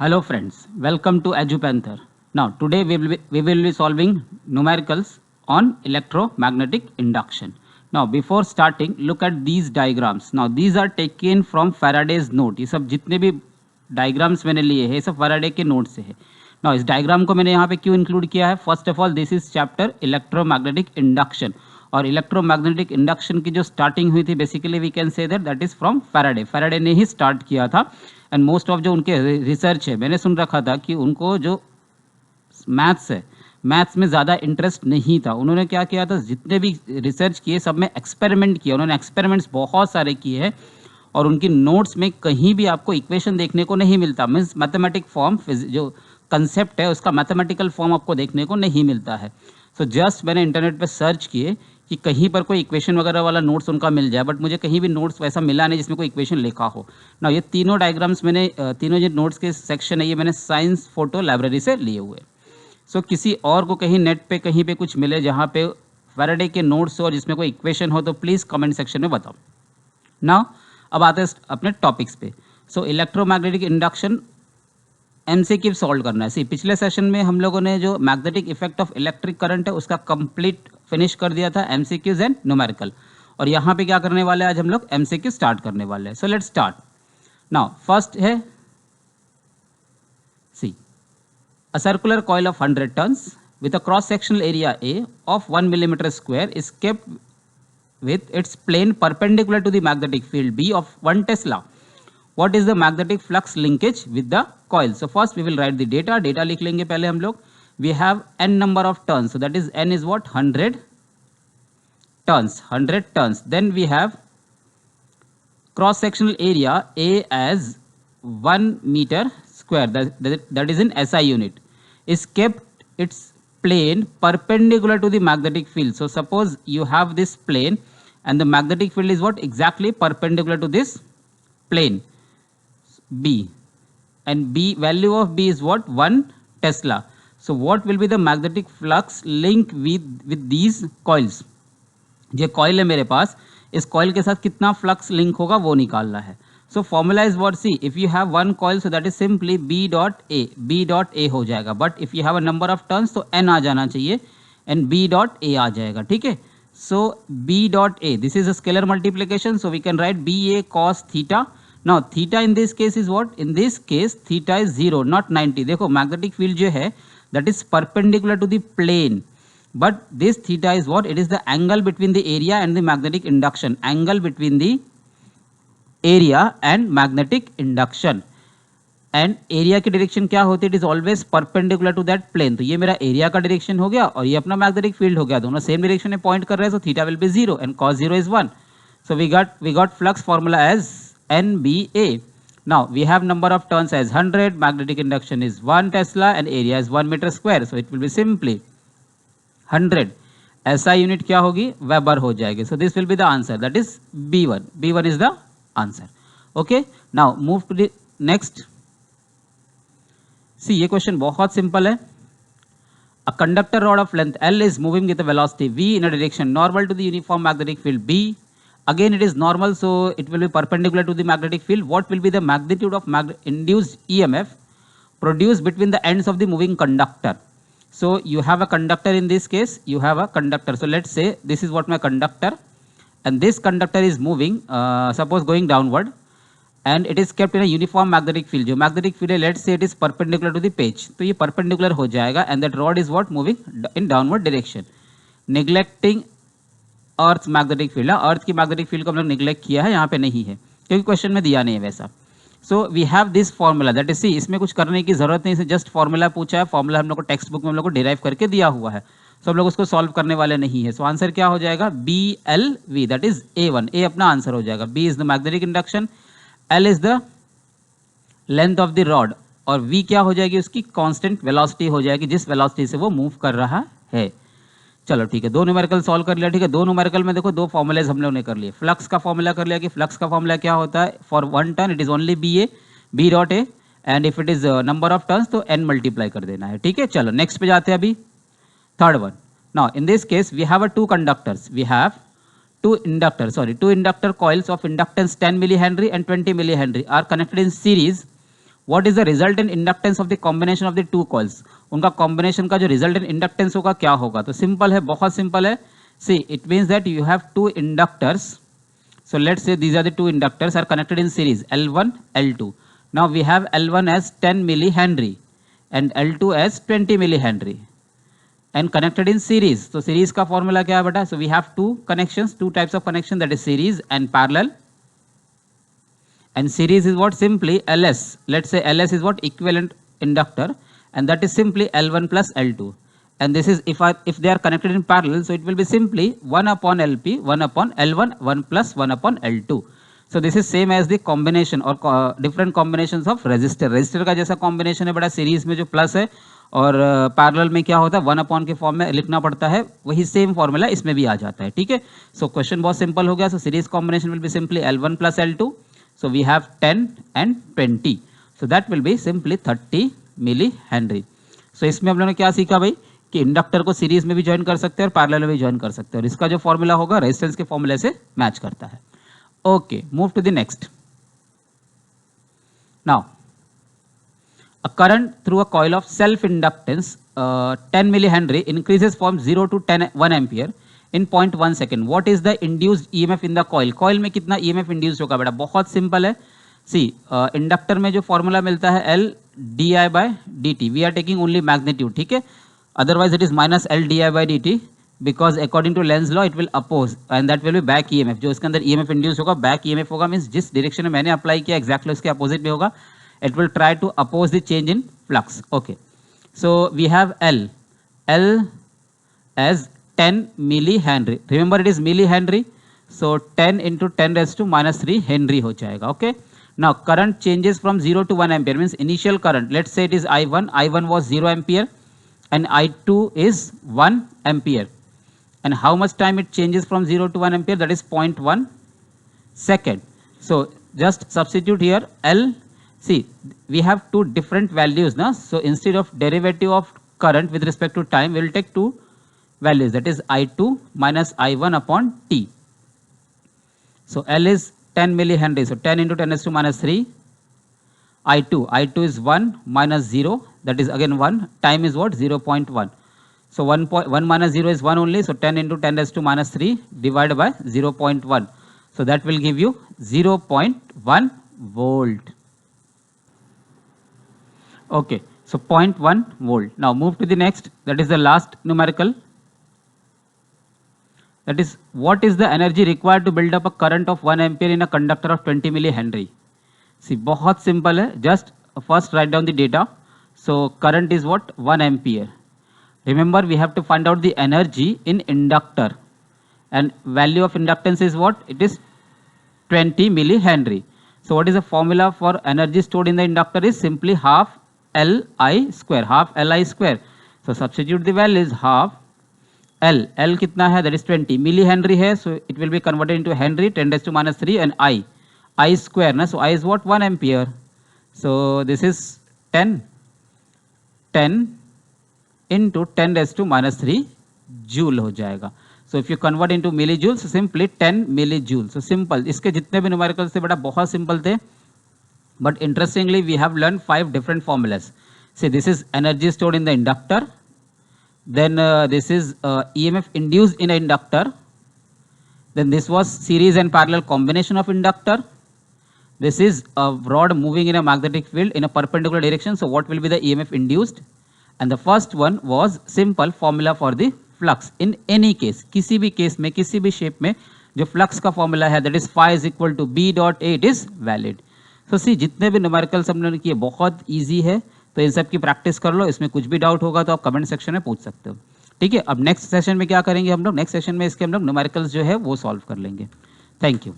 Hello friends, welcome to EduPanther. Now today we will be solving numericals on electromagnetic induction. Now before starting, look at these diagrams. Now these are taken from Faraday's note. ये सब जितने भी diagrams मैंने लिए हैं, ये सब Faraday के note से है. Now इस diagram को मैंने यहाँ पे क्यों include किया है? First of all, this is chapter electromagnetic induction. और इलेक्ट्रोमैग्नेटिक इंडक्शन की जो स्टार्टिंग हुई थी basically we can say that is from Faraday. Faraday ने ही स्टार्ट किया था एंड मोस्ट ऑफ जो उनके रिसर्च है, मैंने सुन रखा था कि उनको जो मैथ्स है, मैथ्स में ज़्यादा इंटरेस्ट नहीं था. उन्होंने क्या किया था, जितने भी रिसर्च किए सब में एक्सपेरिमेंट किया. उन्होंने एक्सपेरिमेंट्स बहुत सारे किए हैं और उनकी नोट्स में कहीं भी आपको इक्वेशन देखने को नहीं मिलता. मीन्स मैथमेटिक फॉर्म जो कंसेप्ट है उसका मैथमेटिकल फॉर्म आपको देखने को नहीं मिलता है. सो जस्ट मैंने इंटरनेट पे सर्च किए कि कहीं पर कोई इक्वेशन वगैरह वाला नोट्स उनका मिल जाए, बट मुझे कहीं भी नोट्स वैसा मिला नहीं जिसमें कोई इक्वेशन लिखा हो. ना ये तीनों डायग्राम्स मैंने तीनों जो नोट्स के सेक्शन है ये मैंने साइंस फोटो लाइब्रेरी से लिए हुए. सो किसी और को कहीं नेट पे कहीं पे कुछ मिले जहाँ पे फैराडे के नोट्स हो और जिसमें कोई इक्वेशन हो तो प्लीज़ कमेंट सेक्शन में बताओ. ना अब आते हैं अपने टॉपिक्स पे. सो इलेक्ट्रोमैग्नेटिक इंडक्शन एमसीक्यू सॉल्व करना है. पिछले सेशन में हम लोगों ने जो magnetic effect of electric current है उसका कंप्लीट फिनिश कर दिया था, एमसीक्यूज एंड न्यूमेरिकल. और यहाँ पे क्या करने वाले हैं, आज हम लोग एमसीक्यू स्टार्ट करने वाले हैं. So let's start now. First है see a circular coil of 100 turns with a cross sectional area A of 1 millimeter square is kept with its plane perpendicular to the magnetic field B of 1 Tesla. What is the magnetic flux linkage with the coil? So first we will write the data. Data लिख लेंगे पहले हम लोग. We have n number of turns. So that is n is what? 100 turns. 100 turns. Then we have cross sectional area A as 1 meter square. That is in SI unit. Is kept its plane perpendicular to the magnetic field. So suppose you have this plane and the magnetic field is what? Exactly perpendicular to this plane B, and B value of B is what? 1 Tesla. So what will be the magnetic flux link with these coils? ये coil है मेरे पास, इस coil के साथ कितना flux link होगा वो निकालना है. So formula is what? See if you have one coil so that is simply B dot A हो जाएगा. But if you have a number of turns तो एन आ जाना चाहिए एंड बी डॉट ए आ जाएगा. ठीक है. So B dot A, this is a scalar multiplication, so we can write B A cos theta. Now theta in this case is what? In this case theta is 0 not 90. देखो magnetic field जो है that is perpendicular to the plane, but this theta is what? It is the angle between the area and the magnetic induction. Angle between the area and magnetic induction. And area की direction क्या होती है? It is always perpendicular to that plane. तो ये मेरा area का direction हो गया और ये अपना मैग्नेटिक फील्ड हो गया. दोनों सेम डायरेक्शन में पॉइंट कर रहे हैं, so theta will be 0 and cos 0 is 1. So we got flux formula as NBA. Now we have number of turns as 100, magnetic induction is 1 Tesla and area is 1 meter square. So it will be simply 100. SI unit क्या होगी? Weber हो जाएगी. So this will be the answer, that is B1. B1 is the answer. Okay. Now move to the next. See ये question बहुत simple है. A conductor rod of length L is moving with a velocity V in a direction normal to the uniform magnetic field B. Again it is normal, so it will be perpendicular to the magnetic field. What will be the magnitude of induced EMF produced between the ends of the moving conductor? So you have a conductor, in this case you have a conductor. So let's say this is what my conductor, and this conductor is moving suppose going downward, and it is kept in a uniform magnetic field. जो magnetic field है let's say it is perpendicular to the page, तो ये perpendicular हो जाएगा and that rod is what? Moving in downward direction, neglecting earth magnetic field है. अर्थ की magnetic field को हम लोग निगलेक्ट किया है, यहाँ पे नहीं है क्योंकि क्वेश्चन में दिया नहीं है वैसा. So we have this formula, that is C. इसमें कुछ करने की जरूरत नहीं, इसे जस्ट फॉर्मूला पूछा है. फॉर्मूला हम लोग को टेक्स्ट बुक में हम लोग को डिराइव करके दिया हुआ है, सो हम लोग उसको सॉल्व करने वाले नहीं है. सो आंसर क्या हो जाएगा? B L V, that is A1. A अपना आंसर हो जाएगा. B is the magnetic induction, L is the length of the rod और वी क्या हो जाएगी? उसकी कॉन्स्टेंट वेलोसिटी हो जाएगी, जिस वेलोसिटी से वो मूव कर रहा है. चलो ठीक है, दो न्यूमेरिकल सॉल्व कर लिया. ठीक है, दो न्यूमेरिकल में देखो दो फॉर्मूलेज हम लोग ने कर लिए. फ्लक्स का फॉर्मूला कर लिया कि फ्लक्स का फॉर्मूला क्या होता है? For 1 turn it is only B dot A, and if it is number of turns तो n मल्टीप्लाई कर देना है. ठीक है, चलो नेक्स्ट पे जाते हैं. अभी third one. Now in this case we have two conductors, we have two inductor coils of inductance 10 millihenry and 20 millihenry are connected in series what is the resultant inductance of the combination of the two coils, उनका combination का जो resultant inductance होगा क्या होगा। तो simple है, बहुत simple है। See it means that you have two inductors, so let's say these are the two inductors are connected in series L1 L2. Now we have L1 as 10 millihenry and L2 as 20 millihenry and connected in series. So series का formula क्या है बेटा? So we have two connections, two types of connection, that is series and parallel. And series is what? Simply LS. Let's say LS is what? Equivalent inductor, and that is simply L1 plus L2. And this is if they are connected in parallel, so it will be simply 1 upon LP 1 upon L1 1 plus 1 upon L2. So this is same as the combination or different combinations of resistor. resistor का जैसा combination है बड़ा, series में जो plus है और parallel में क्या होता है 1 अपॉन के फॉर्म में लिखना पड़ता है, वही सेम फॉर्मूला इसमें भी आ जाता है। ठीक है, सो क्वेश्चन बहुत सिंपल हो गया। सो series combination will be simply L1 plus L2. So we have 10 and 20. So that will be simply 30 millihenry. So इसमें हम लोगों ने क्या सीखा भाई कि इंडक्टर को सीरीज में भी ज्वाइन कर सकते हैं और पैरेलल में भी ज्वाइन कर सकते हैं, और इसका जो फॉर्मूला होगा रेजिस्टेंस के फॉर्मूले से मैच करता है। Okay, move to the next. Now a current through a coil of self inductance 10 millihenry increases from 0 to 1 ampere in 0.1 second. What is the induced EMF in the coil? Coil में कितना EMF induce होगा बेटा? बहुत simple है। सी inductor में जो formula मिलता है L di/dt, we are taking only magnitude. ठीक है, otherwise it is minus L di/dt because according to Lenz law it will oppose and that will be back EMF. जो इसके अंदर EMF इंड्यूस होगा बैक EMF होगा, means जिस direction में मैंने अप्लाई किया एग्जैक्टली उसके अपोजिट में होगा। It will try to oppose the change in flux. Okay, so we have L as 10 millihenry. Remember it is millihenry, so 10 into 10 raised to minus 3 Henry हो जाएगा। Okay, now current changes from 0 to 1 ampere means initial current, let's say it is I1 was 0 ampere and I2 is 1 ampere, and how much time it changes from 0 to 1 ampere? That is 0.1 second. So just substitute here L. See, we have two different values now, so instead of derivative of current with respect to time, we will take two values, that is I2 minus I1 upon T. So L is 10 millihenry, so 10 into 10 raised to minus 3. I2 is 1 minus 0, that is again 1, time is what? 0.1. So 1 minus 0 is 1 only, so 10 into 10 raised to minus 3 divided by 0.1. So that will give you 0.1 volt. Okay, so 0.1 volt. Now move to the next, that is the last numerical. That is, what is the energy required to build up a current of 1 ampere in a conductor of 20 millihenry? See, बहुत simple है, just first write down the data. So current is what? 1 ampere. Remember, we have to find out the energy in inductor, and value of inductance is what? It is 20 millihenry. So what is the formula for energy stored in the inductor? Is simply half Li square, half Li square. So substitute the values, half L कितना है? That is 20 millihenry है, so it will be converted into Henry, 10 raised to minus 3, and I square ना, so I is what? 1 ampere. So this is 10 into 10 raised to minus 3 joule हो जाएगा। So if you convert into millijoules, so simply 10 millijoules. So simple, इसके जितने भी numericals थे बेटा बहुत simple थे, but interestingly we have learned 5 different formulas. See, this is energy stored in the inductor, then this is EMF induced in an inductor, then this was series and parallel combination of inductor, this is a rod moving in a magnetic field in a perpendicular direction, so what will be the EMF induced, and the first one was simple formula for the flux. In any case, किसी भी case में किसी भी shape में जो flux का formula है that is phi is equal to B dot A, it is valid. So see, जितने भी न्यूमेरिकल्स हमने किए बहुत इजी है, तो इन सब की प्रैक्टिस कर लो, इसमें कुछ भी डाउट होगा तो आप कमेंट सेक्शन में पूछ सकते हो। ठीक है, अब नेक्स्ट सेशन में क्या करेंगे हम लोग? नेक्स्ट सेशन में इसके हम लोग न्यूमेरिकल्स जो है वो सॉल्व कर लेंगे। Thank you.